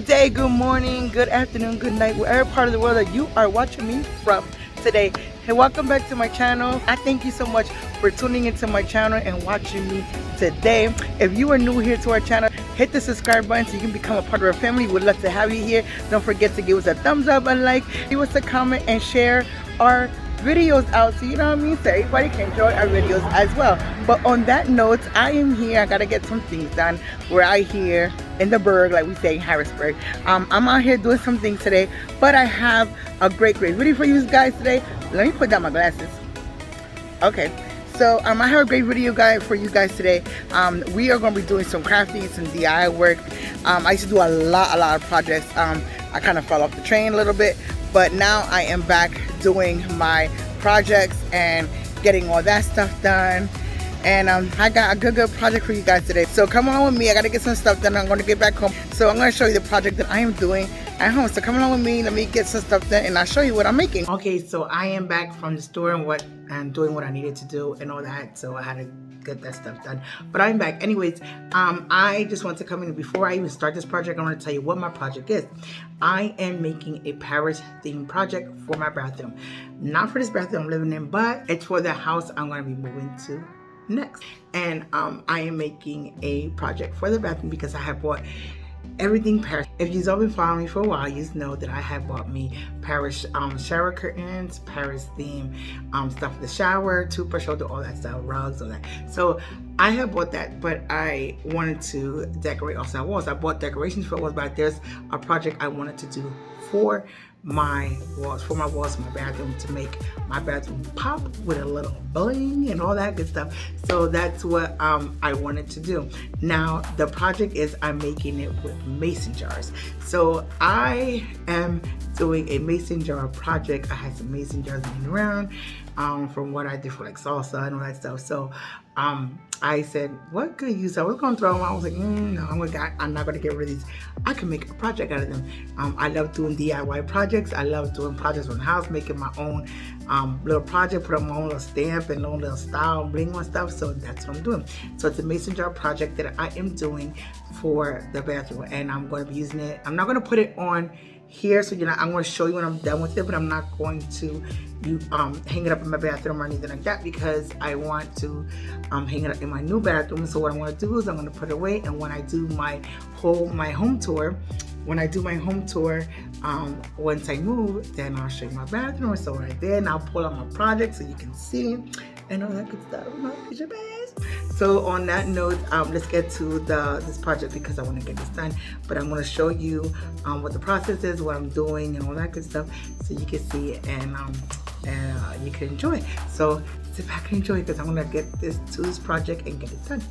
Good day, good morning, good afternoon, good night, wherever part of the world that you are watching me from today. Hey, welcome back to my channel. I thank you so much for tuning into my channel and watching me today. If you are new here to our channel, hit the subscribe button so you can become a part of our family. We'd love to have you here. Don't forget to give us a thumbs up, a like, leave us a comment, and share our videos out, so you know what I mean, so everybody can enjoy our videos as well. But on that note, I am here. I gotta get some things done. We're out here in the burg, like we say in Harrisburg. I'm out here doing some things today, but I have a great video for you guys today. Let me put down my glasses. Okay, so I have a great video guide for you guys today. We are going to be doing some crafting, some DIY work. I used to do a lot of projects. I kind of fell off the train a little bit, but now I am back doing my projects and getting all that stuff done. And I got a good project for you guys today. So come along with me. I got to get some stuff done. I'm going to get back home. So I'm going to show you the project that I am doing at home. So come along with me. Let me get some stuff done and I'll show you what I'm making. Okay, so I am back from the store and doing what I needed to do and all that. So I had to get that stuff done. But I'm back. Anyways, I just want to come in. Before I even start this project, I want to tell you what my project is. I am making a Paris themed project for my bathroom. Not for this bathroom I'm living in, but it's for the house I'm going to be moving to next. And I am making a project for the bathroom because I have bought everything Paris. If you've all been following me for a while, you know that I have bought me Paris shower curtains, Paris theme stuff for the shower, toothbrush holder, all that stuff, rugs, all that. So I have bought that, but I wanted to decorate also walls. I bought decorations for walls, but there's a project I wanted to do for my walls, my bathroom, to make my bathroom pop with a little bling and all that good stuff. So that's what I wanted to do. Now the project is I'm making it with mason jars. So I am doing a mason jar project. I had some mason jars laying around from what I did for like salsa and all that stuff. So I said, what could I use? I was going to throw them. I was like, no, I'm not going to get rid of these. I can make a project out of them. I love doing DIY projects. I love doing projects on the house, making my own little project, put on my own little stamp and own little style and bling on stuff. So that's what I'm doing. So it's a mason jar project that I am doing for the bathroom, and I'm going to be using it. I'm not going to put it on here, so I'm going to show you when I'm done with it, but I'm not going to hang it up in my bathroom or anything like that, because I want to hang it up in my new bathroom. So what I want to do is I'm going to put it away, and when I do my home tour, once I move, then I'll show you my bathroom. So right there, and I'll pull out my project so you can see and all that good stuff. So on that note, let's get to this project because I want to get this done. But I'm going to show you what the process is, what I'm doing, and all that good stuff, so you can see it and you can enjoy. So sit back and enjoy, because I'm going to get to this project and get it done.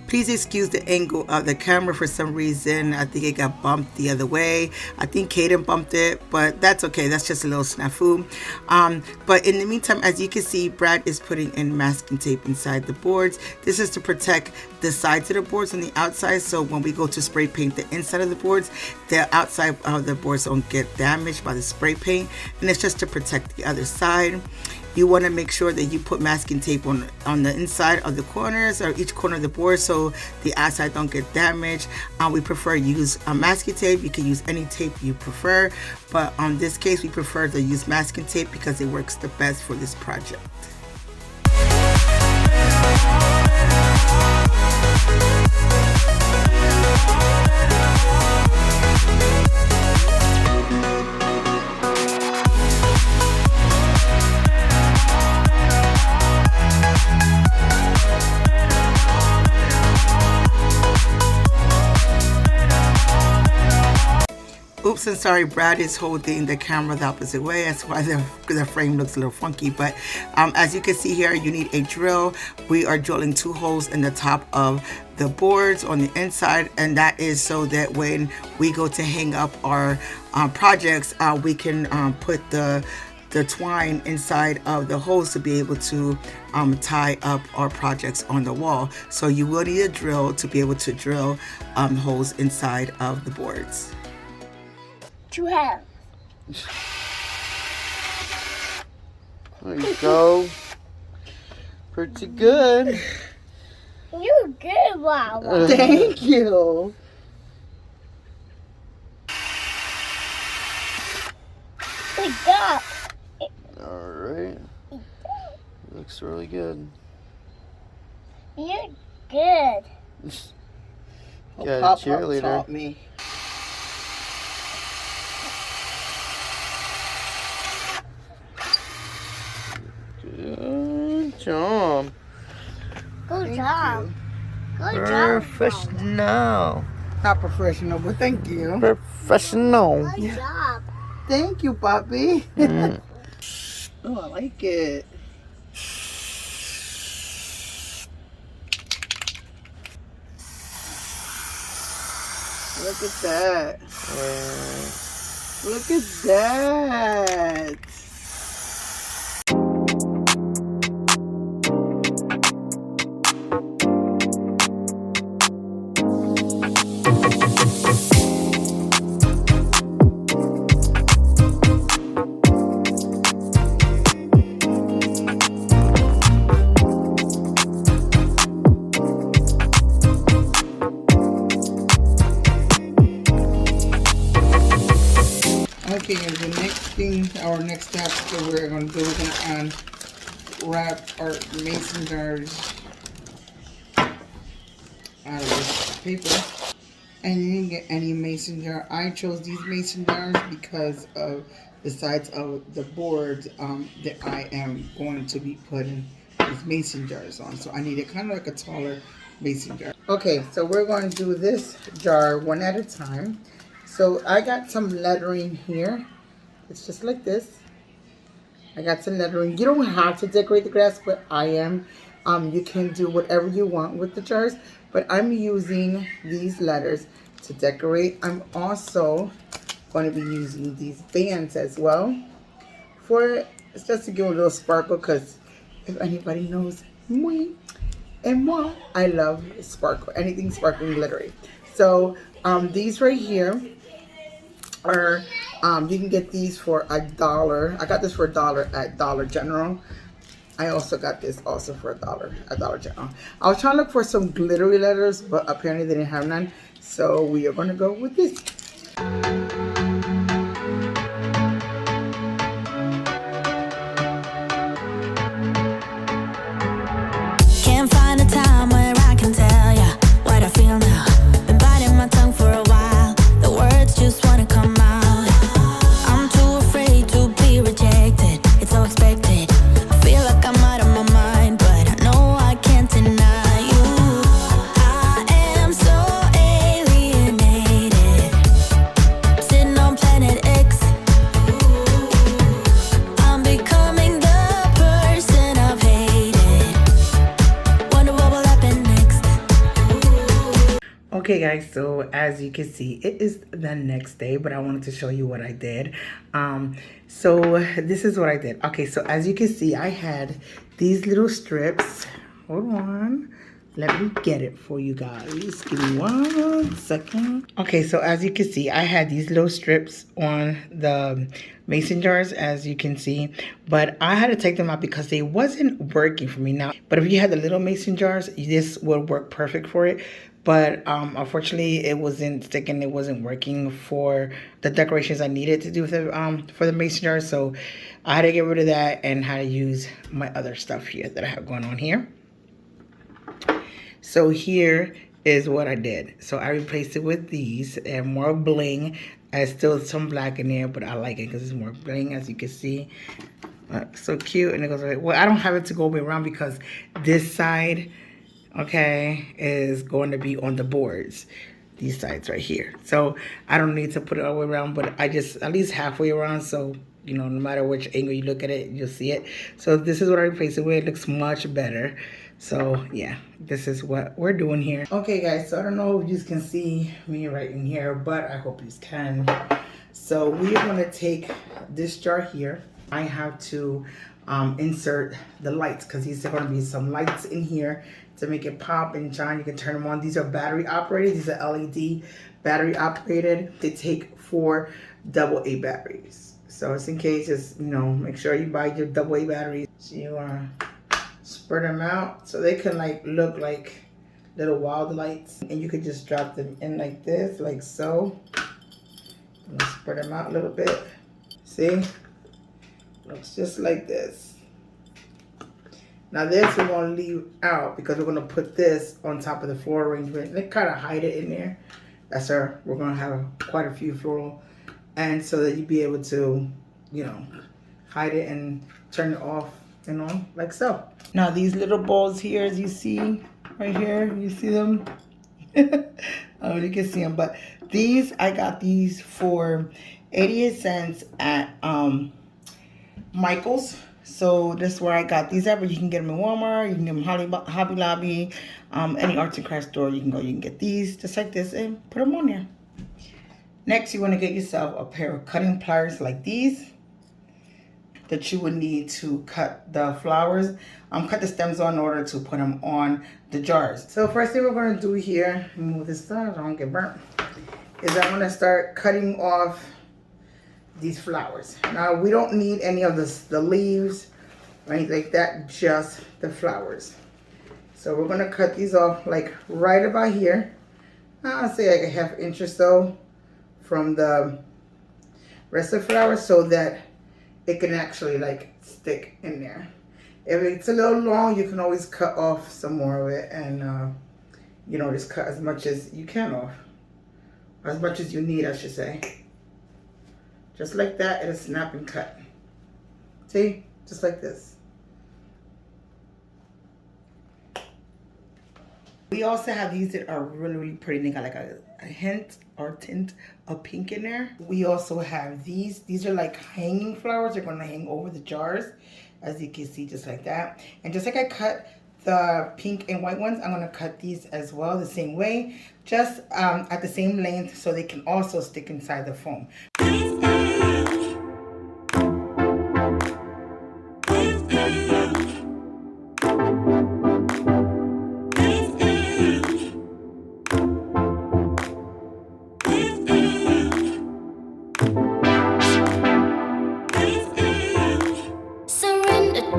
Please excuse the angle of the camera. For some reason, I think it got bumped the other way. I think Kaden bumped it, but that's okay. That's just a little snafu. But in the meantime, as you can see, Brad is putting in masking tape inside the boards. This is to protect the sides of the boards on the outside, so when we go to spray paint the inside of the boards, the outside of the boards don't get damaged by the spray paint, and it's just to protect the other side. You want to make sure that you put masking tape on the inside of the corners or each corner of the board so the outside don't get damaged. We prefer use masking tape. You can use any tape you prefer, but on this case we prefer to use masking tape because it works the best for this project. Oops, and sorry, Brad is holding the camera the opposite way. That's why the frame looks a little funky. But as you can see here, you need a drill. We are drilling 2 holes in the top of the boards on the inside, and that is so that when we go to hang up our projects, we can put the twine inside of the holes to be able to tie up our projects on the wall. So you will need a drill to be able to drill holes inside of the boards. 12. There you go. Pretty good. You're good, Mama. Thank you. Stop. Alright. Looks really good. You're good. Got a Pop cheerleader. taught me. Good job. Good Thank job. you. Good job. Professional. Not professional, but thank you. Professional. Good job. Thank you, Poppy. Mm. Oh, I like it. Look at that. Look at that. Okay, and the next thing, our next step that we're going to do, we're going to unwrap our mason jars out of this paper. And you didn't get any mason jar. I chose these mason jars because of the size of the boards that I am going to be putting these mason jars on. So I needed kind of like a taller mason jar. Okay, so we're going to do this jar one at a time. So I got some lettering here. It's just like this. I got some lettering. You don't have to decorate the grass, but I am. You can do whatever you want with the jars, but I'm using these letters to decorate. I'm also going to be using these bands as well it's just to give a little sparkle, because if anybody knows me and moi, I love sparkle, anything sparkling, glittery. So these right here are you can get these for $1. I got this for $1 at Dollar General. I also got this also for $1 at Dollar General. I was trying to look for some glittery letters, but apparently they didn't have none. So we are going to go with this. Can't find a time where I can tell ya what I feel now. Been biting my tongue for a while. The words just wanna come out. I'm too afraid to be rejected. It's so expected. I feel like I'm out of my mind, but I know I can't deny you. I am so alienated, sitting on planet X. I'm becoming the person I've hated. Wonder what will happen next. Okay guys, so as you can see, it is the next day, but I wanted to show you what I did. So this is what I did. Okay, so as you can see, I had these little strips. Hold on, let me get it for you guys. Give me 1 second. Okay, so as you can see, I had these little strips on the mason jars, as you can see, but I had to take them out because they wasn't working for me now. But if you had the little mason jars, this would work perfect for it. But unfortunately, it wasn't sticking. It wasn't working for the decorations I needed to do for the mason jar. So I had to get rid of that and had to use my other stuff here that I have going on here. So here is what I did. So I replaced it with these and more bling. There's still some black in there, but I like it because it's more bling, as you can see. So cute. And it goes away. Well, I don't have it to go all the way around because this side, okay, is going to be on the boards, these sides right here. So I don't need to put it all the way around, but I just at least halfway around, so you know, no matter which angle you look at it, you'll see it. So this is what I replaced it with. It looks much better. So yeah, this is what we're doing here. Okay guys, so I don't know if you can see me right in here, but I hope you can. So we are going to take this jar here. I have to insert the lights because these are going to be some lights in here to make it pop and shine. You can turn them on. These are battery operated. These are LED battery operated. They take 4 AA batteries. So it's in case, just, you know, make sure you buy your AA batteries. So you want to spread them out so they can like look like little wild lights. And you could just drop them in like this, like so. And spread them out a little bit. See? Looks just like this. Now this we're going to leave out because we're going to put this on top of the floor arrangement. They kind of hide it in there. That's our, we're going to have quite a few floral. And so that you'd be able to, you know, hide it and turn it off and on like so. Now these little balls here, as you see right here, you see them? I don't know if you can see them, but these, I got these for 88 cents at Michael's. So this is where I got these at, but you can get them in Walmart, you can get them in Hobby Lobby, any arts and crafts store you can go, you can get these just like this and put them on there. Next, you want to get yourself a pair of cutting pliers like these that you would need to cut the flowers, cut the stems on in order to put them on the jars. So first thing we're going to do here, move this stuff so I don't get burnt, is I'm going to start cutting off these flowers. Now we don't need any of the leaves or anything like that, just the flowers. So we're going to cut these off like right about here. I'll say like a ½ inch or so from the rest of the flowers so that it can actually like stick in there. If it's a little long, you can always cut off some more of it and you know, just cut as much as you can off, or as much as you need, I should say. Just like that, it'll snap and cut. See? Just like this. We also have these that are really, really pretty. They got like a hint or tint of pink in there. We also have these. These are like hanging flowers. They're going to hang over the jars, as you can see, just like that. And just like I cut the pink and white ones, I'm going to cut these as well the same way, just at the same length so they can also stick inside the foam.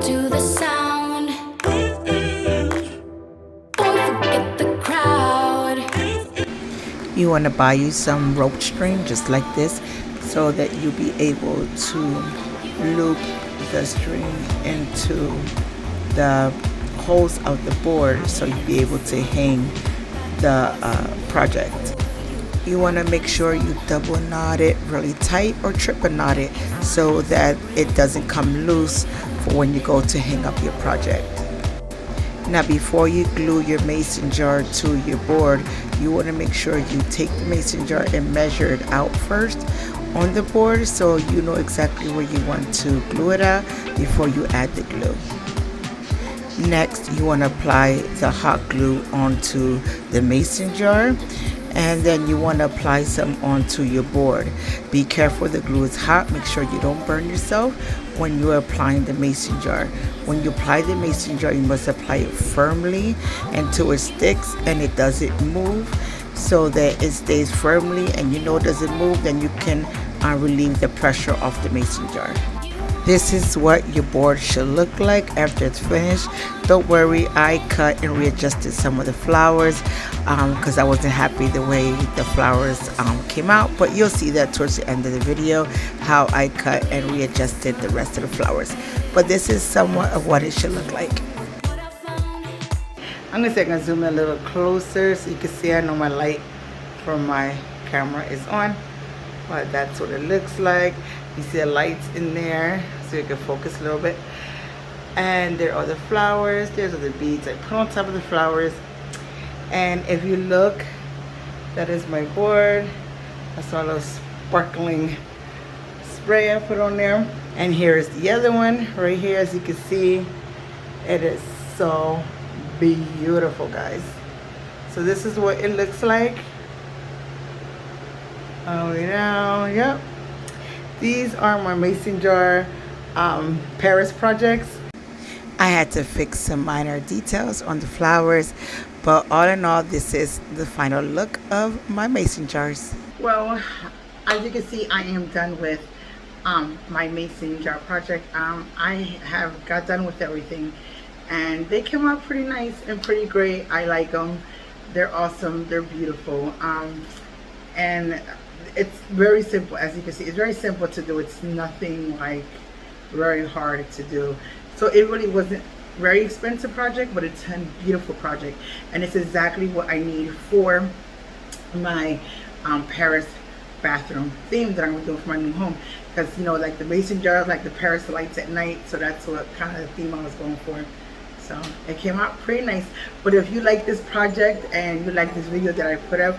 To the sound, don't forget the crowd. You want to buy you some rope string just like this so that you'll be able to loop the string into the holes of the board so you'll be able to hang the project. You want to make sure you double knot it really tight or triple knot it so that it doesn't come loose for when you go to hang up your project. Now before you glue your mason jar to your board, you want to make sure you take the mason jar and measure it out first on the board so you know exactly where you want to glue it at before you add the glue. Next, you want to apply the hot glue onto the mason jar, and then you want to apply some onto your board. Be careful, the glue is hot. Make sure you don't burn yourself when you're applying the mason jar. When you apply the mason jar, you must apply it firmly until it sticks and it doesn't move, so that it stays firmly and you know it doesn't move. Then you can relieve the pressure off the mason jar. This is what your board should look like after it's finished. Don't worry, I cut and readjusted some of the flowers because I wasn't happy the way the flowers came out, but you'll see that towards the end of the video how I cut and readjusted the rest of the flowers. But this is somewhat of what it should look like. I'm gonna zoom in a little closer so you can see. I know my light from my camera is on, but that's what it looks like. You see the lights in there so you can focus a little bit. And there are the flowers. There's the beads I put on top of the flowers. And if you look, that is my board. That's all those sparkling spray I put on there. And here's the other one right here. As you can see, it is so beautiful, guys. So this is what it looks like. Oh, down, yep. These are my mason jar Paris projects. I had to fix some minor details on the flowers, but all in all, this is the final look of my mason jars. Well, as you can see, I am done with my mason jar project. I have got done with everything, and they came out pretty nice and pretty great. I like them. They're awesome. They're beautiful. And it's very simple. As you can see, it's very simple to do. It's nothing like very hard to do. So it really wasn't very expensive project, but it's a beautiful project, and it's exactly what I need for my Paris bathroom theme that I'm doing for my new home. Because you know, like the mason jars, like the Paris lights at night, so that's what kind of the theme I was going for. So it came out pretty nice. But if you like this project and you like this video that I put up,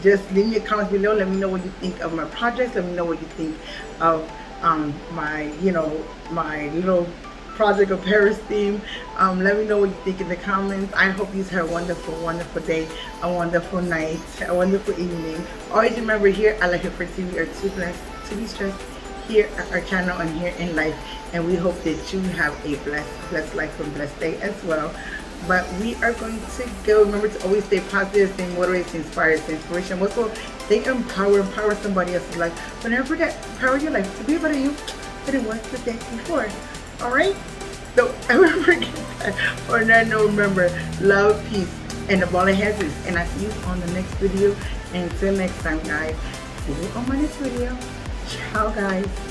just leave me a comment below. Let me know what you think of my projects. Let me know what you think of my, you know, my little project of Paris theme. Let me know what you think in the comments. I hope you have a wonderful, wonderful day, a wonderful night, a wonderful evening. Always remember, here at Life with Fritzi, we are too blessed to be stressed here at our channel and here in life. And we hope that you have a blessed life and blessed day as well. But we are going to go. Remember to always stay positive, stay motivated, stay inspired, stay inspiration. Also, stay empowered, empower somebody else's life. But never forget, empower your life to be a better you than it was the day before. Alright? Don't ever forget that. Or no, remember, love, peace, and the ball of heads is. And I see you on the next video. And until next time, guys. See you on my next video. Ciao, guys.